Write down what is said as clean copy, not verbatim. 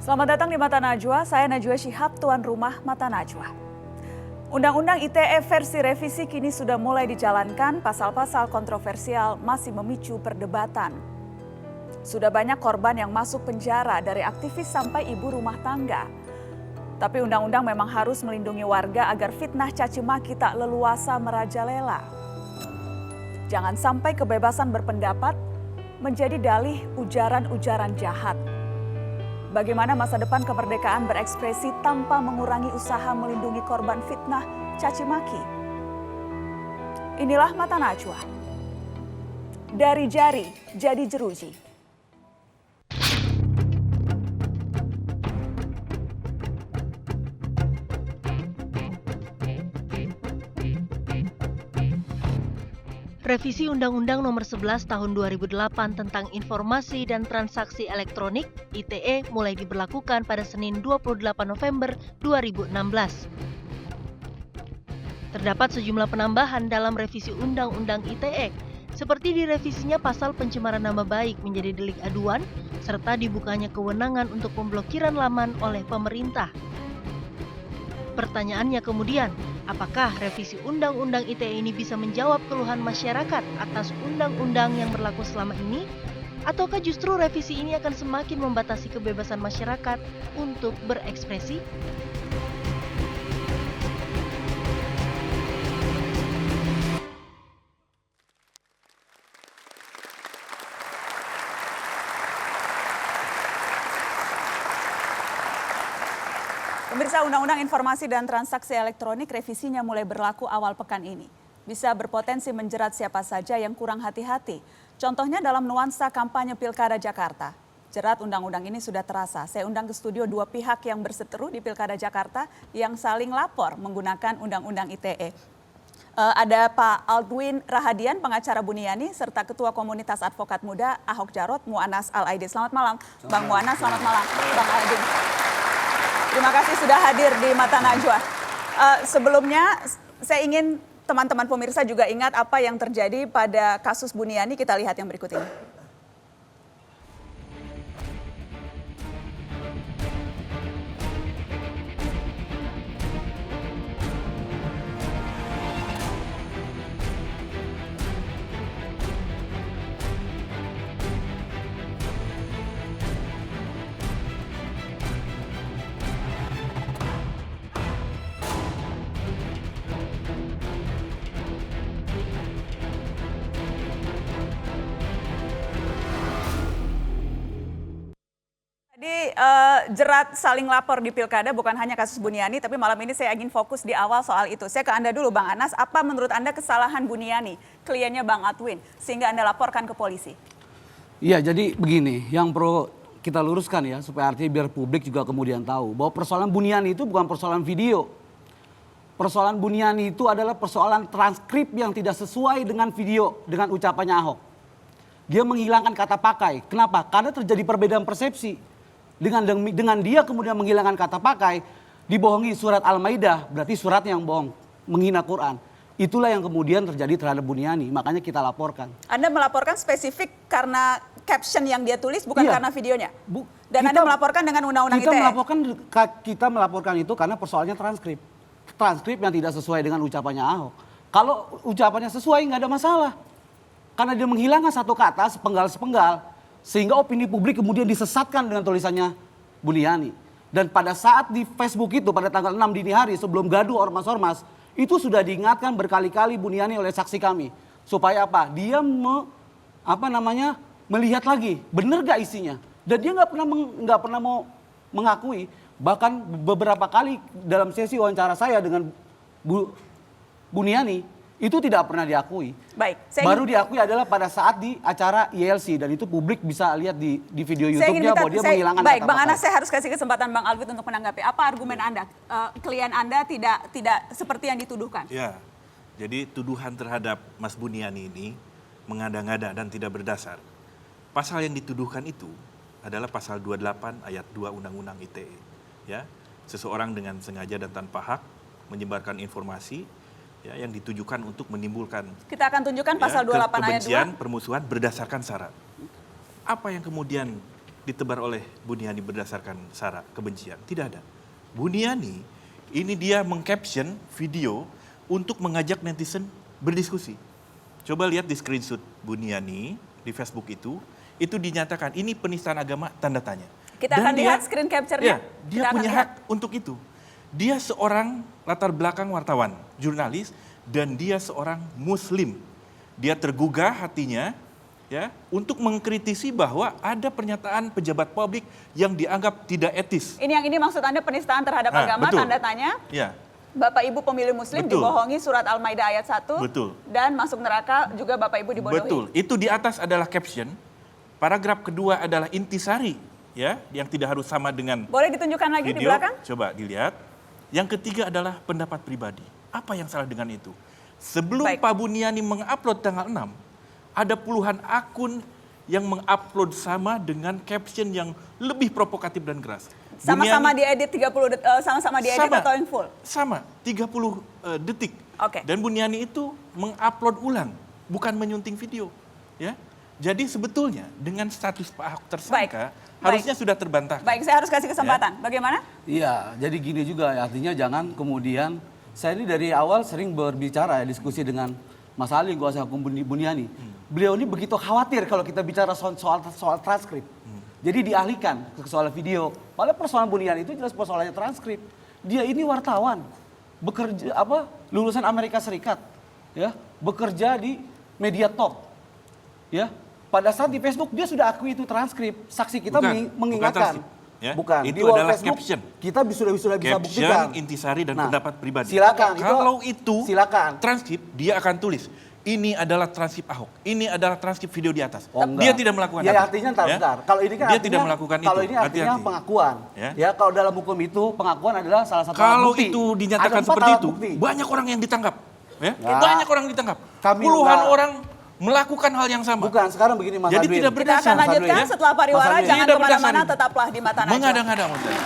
Selamat datang di Mata Najwa, saya Najwa Shihab, tuan rumah Mata Najwa. Undang-Undang ITE versi revisi kini sudah mulai dijalankan, pasal-pasal kontroversial masih memicu perdebatan. Sudah banyak korban yang masuk penjara dari aktivis sampai ibu rumah tangga. Tapi undang-undang memang harus melindungi warga agar fitnah caci maki tak leluasa merajalela. Jangan sampai kebebasan berpendapat menjadi dalih ujaran-ujaran jahat. Bagaimana masa depan kemerdekaan berekspresi tanpa mengurangi usaha melindungi korban fitnah caci maki? Inilah Mata Najwa. Dari jari jadi jeruji. Revisi Undang-Undang Nomor 11 Tahun 2008 tentang Informasi dan Transaksi Elektronik (ITE) mulai diberlakukan pada Senin 28 November 2016. Terdapat sejumlah penambahan dalam revisi Undang-Undang ITE, seperti direvisinya pasal pencemaran nama baik menjadi delik aduan, serta dibukanya kewenangan untuk pemblokiran laman oleh pemerintah. Pertanyaannya kemudian, apakah revisi Undang-Undang ITE ini bisa menjawab keluhan masyarakat atas undang-undang yang berlaku selama ini? Ataukah justru revisi ini akan semakin membatasi kebebasan masyarakat untuk berekspresi? Pemirsa, Undang-Undang Informasi dan Transaksi Elektronik revisinya mulai berlaku awal pekan ini. Bisa berpotensi menjerat siapa saja yang kurang hati-hati. Contohnya dalam nuansa kampanye Pilkada Jakarta. Jerat undang-undang ini sudah terasa. Saya undang ke studio dua pihak yang berseteru di Pilkada Jakarta yang saling lapor menggunakan Undang-Undang ITE. Ada Pak Aldwin Rahadian, pengacara Buniani, serta Ketua Komunitas Advokat Muda Ahok Jarot, Mu'annas Al-Aidin. Selamat malam, Bang Mu'annas, selamat malam, Bang Aldwin. Terima kasih sudah hadir di Mata Najwa. Sebelumnya saya ingin teman-teman pemirsa juga ingat apa yang terjadi pada kasus Buniani. Kita lihat yang berikut ini. Jadi jerat saling lapor di Pilkada bukan hanya kasus Buniani, tapi malam ini saya ingin fokus di awal soal itu. Saya ke Anda dulu, Bang Anas. Apa menurut Anda kesalahan Buniani, kliennya Bang Aldwin, sehingga Anda laporkan ke polisi? Iya, jadi begini, yang perlu kita luruskan ya, supaya artinya biar publik juga kemudian tahu bahwa persoalan Buniani itu bukan persoalan video. Persoalan Buniani itu adalah persoalan transkrip yang tidak sesuai dengan video, dengan ucapannya Ahok. Dia menghilangkan kata pakai. Kenapa? Karena terjadi perbedaan persepsi. Dengan dia kemudian menghilangkan kata pakai, dibohongi surat Al-Maidah, berarti surat yang bohong, menghina Quran. Itulah yang kemudian terjadi terhadap Buniani, makanya kita laporkan. Anda melaporkan spesifik karena caption yang dia tulis, bukan karena videonya? Dan Anda melaporkan dengan Undang-Undang ITE? Kita melaporkan itu karena persoalannya transkrip. Transkrip yang tidak sesuai dengan ucapannya Ahok. Kalau ucapannya sesuai nggak ada masalah. Karena dia menghilangkan satu kata sepenggal-sepenggal. Sehingga opini publik kemudian disesatkan dengan tulisannya Buniani. Dan pada saat di Facebook itu pada tanggal 6 dini hari sebelum gaduh ormas-ormas, itu sudah diingatkan berkali-kali Buniani oleh saksi kami. Supaya apa? Dia melihat lagi, benar gak isinya. Dan dia nggak pernah mau mengakui. Bahkan beberapa kali dalam sesi wawancara saya dengan Buniani, itu tidak pernah diakui. Baik, baru diakui adalah pada saat di acara ILC dan itu publik bisa lihat di video YouTube-nya bahwa dia menghilangkan kata-kata. Baik, Bang Anas, saya harus kasih kesempatan Bang Aldwin untuk menanggapi. Apa argumen Anda? Klien Anda tidak seperti yang dituduhkan? Ya, jadi tuduhan terhadap Mas Buniani ini mengada-ngada dan tidak berdasar. Pasal yang dituduhkan itu adalah pasal 28 ayat 2 Undang-Undang ITE. Ya, seseorang dengan sengaja dan tanpa hak menyebarkan informasi yang ditujukan untuk menimbulkan kita akan tunjukkan pasal 28 ayat 2 kebencian, permusuhan berdasarkan syarat. Apa yang kemudian ditebar oleh Buniani berdasarkan sara kebencian. Tidak ada. Buniani ini dia mengcaption video untuk mengajak netizen berdiskusi. Coba lihat di screenshot Buniani di Facebook itu dinyatakan ini penistaan agama tanda tanya. Kita akan lihat screen capture-nya. Ya, dia punya hak untuk itu. Dia seorang latar belakang wartawan, jurnalis, dan dia seorang Muslim. Dia tergugah hatinya, ya, untuk mengkritisi bahwa ada pernyataan pejabat publik yang dianggap tidak etis. Ini yang ini maksud Anda penistaan terhadap agama, betul. tanda tanya? Ya, Bapak Ibu pemilih Muslim Betul. dibohongi surat Al-Maidah ayat 1. Betul. Dan masuk neraka juga Bapak Ibu dibodohi. betul. Itu di atas adalah caption. Paragraf kedua adalah intisari, ya, yang tidak harus sama dengan Boleh ditunjukkan lagi di video. belakang? Coba dilihat. Yang ketiga adalah pendapat pribadi. Apa yang salah dengan itu? Sebelum Baik. Pak Buniani mengupload tanggal 6, ada puluhan akun yang mengupload sama dengan caption yang lebih provokatif dan keras. Sama-sama Buniani- diedit 30 sama-sama diedit Sama. atau yang full? Sama, 30 detik. Oke. Dan Buniani itu mengupload ulang, bukan menyunting video. Ya, jadi sebetulnya dengan status Pak Ahok tersangka, harusnya sudah terbantahkan. Baik, saya harus kasih kesempatan. Bagaimana? Iya, jadi gini juga ya, artinya jangan kemudian, saya ini dari awal sering berbicara ya, diskusi dengan Mas Ali, kuasa hukum Buniani. Beliau ini begitu khawatir kalau kita bicara soal transkrip. Jadi dialihkan ke soal video. Padahal persoalan Buniani itu jelas persoalannya transkrip. Dia ini wartawan, bekerja lulusan Amerika Serikat, ya, bekerja di media top, ya. Pada saat di Facebook dia sudah akui itu transkrip. Saksi kita mengingatkan. Ya, Bukan. itu Di wall adalah Facebook caption. kita sudah bisa Caption, buktikan. intisari, dan pendapat pribadi. Silakan. Kalau itu silakan. transkrip, dia akan tulis. Ini adalah transkrip Ahok. Ini adalah transkrip video di atas. Oh, enggak. Dia tidak melakukan Ya itu. artinya bentar. Kalau ini kan dia artinya, tidak melakukan itu. Kalau ini artinya Hati-hati. pengakuan. Ya. Ya, kalau dalam hukum itu pengakuan adalah salah satu alat Kalau bukti. itu Ada dinyatakan 4 seperti alat itu, bukti. banyak orang yang ditangkap. Ya? Enggak. Banyak orang ditangkap. Kami Puluhan enggak. orang melakukan hal yang sama. Bukan, sekarang begini Mas Jadi Adwin. tidak Kita berdasar. akan lanjutkan Mas setelah pariwara. Adwin. Jangan Tidak kemana-mana, berdasar. tetaplah di Mata Najwa. Mengada-ngada maksudnya.